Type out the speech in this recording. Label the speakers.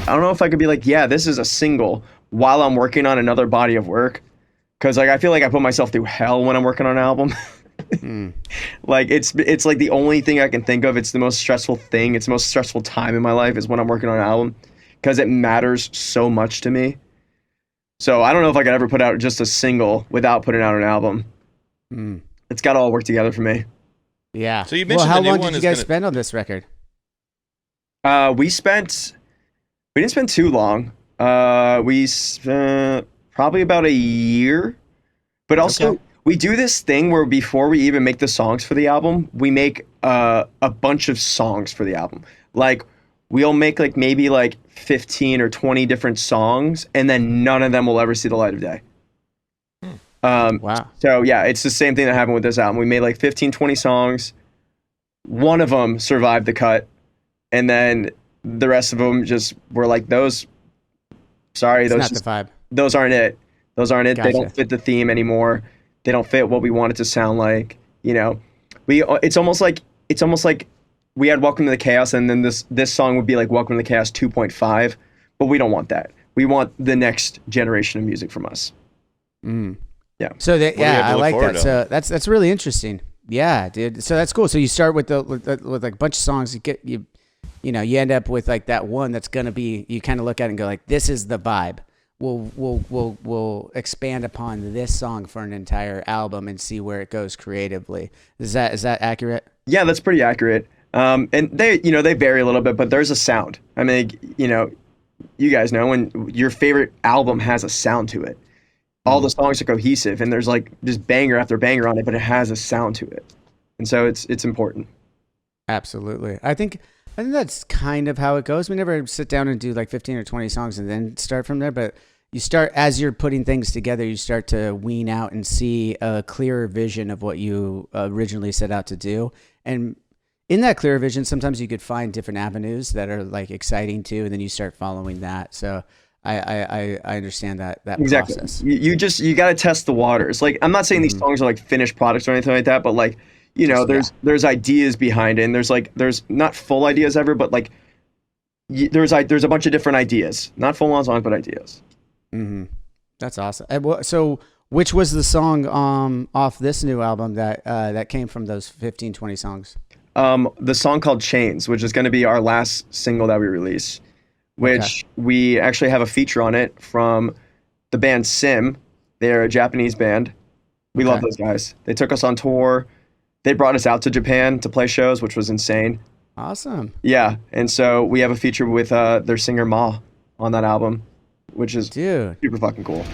Speaker 1: I don't know if I could be like, yeah, this is a single while I'm working on another body of work. Cause like I feel like I put myself through hell when I'm working on an album. Like it's like the only thing I can think of. It's the most stressful thing. It's the most stressful time in my life is when I'm working on an album, because it matters so much to me. So I don't know if I could ever put out just a single without putting out an album. It's got to all work together for me.
Speaker 2: Yeah.
Speaker 3: So you mentioned
Speaker 2: how
Speaker 3: the new
Speaker 2: long
Speaker 3: one
Speaker 2: did you
Speaker 3: is
Speaker 2: guys
Speaker 3: gonna-
Speaker 2: spend on this record?
Speaker 1: We didn't spend too long. We spent probably about a year, but also we do this thing where before we even make the songs for the album, we make a bunch of songs for the album. Like we'll make like maybe like 15 or 20 different songs, and then none of them will ever see the light of day.
Speaker 2: Wow.
Speaker 1: So yeah, it's the same thing that happened with this album. We made like 15, 20 songs. One of them survived the cut, and then the rest of them just were like those. Sorry,
Speaker 2: It's
Speaker 1: those
Speaker 2: not
Speaker 1: just,
Speaker 2: the vibe.
Speaker 1: those aren't it. Those aren't it. They
Speaker 2: Gotcha.
Speaker 1: don't fit the theme anymore. They don't fit what we want it to sound like. You know, it's almost like we had Welcome to the Chaos, and then this song would be like Welcome to the Chaos 2.5, but we don't want that. We want the next generation of music from us. Yeah.
Speaker 2: So that,
Speaker 3: What do you have to
Speaker 2: I
Speaker 3: look
Speaker 2: like
Speaker 3: forward
Speaker 2: that.
Speaker 3: to?
Speaker 2: So that's really interesting. Yeah, dude. So that's cool. So you start with like a bunch of songs. You end up with like that one that's gonna be. You kind of look at it and go like, this is the vibe. We'll expand upon this song for an entire album and see where it goes creatively. Is that accurate?
Speaker 1: Yeah, that's pretty accurate. And they vary a little bit, but there's a sound. I mean, you guys know when your favorite album has a sound to it. All the songs are cohesive, and there's like just banger after banger on it, but it has a sound to it, and so it's important.
Speaker 2: Absolutely. I think that's kind of how it goes. We never sit down and do like 15 or 20 songs and then start from there, but you start as you're putting things together, you start to wean out and see a clearer vision of what you originally set out to do. And in that clearer vision, sometimes you could find different avenues that are like exciting too, and then you start following that. So I understand that
Speaker 1: Exactly.
Speaker 2: process.
Speaker 1: You got to test the waters. Like, I'm not saying these songs are like finished products or anything like that, but like, there's ideas behind it, and there's not full ideas ever, but like there's a bunch of different ideas, not full on songs, but ideas.
Speaker 2: That's awesome. So which was the song off this new album that came from those 15, 20 songs?
Speaker 1: The song called Chains, which is going to be our last single that we release, which we actually have a feature on it from the band Sim. They're a Japanese band. We love those guys. They took us on tour. They brought us out to Japan to play shows, which was insane.
Speaker 2: Awesome.
Speaker 1: Yeah, and so we have a feature with their singer Ma on that album, which is
Speaker 2: Dude.
Speaker 1: super fucking cool.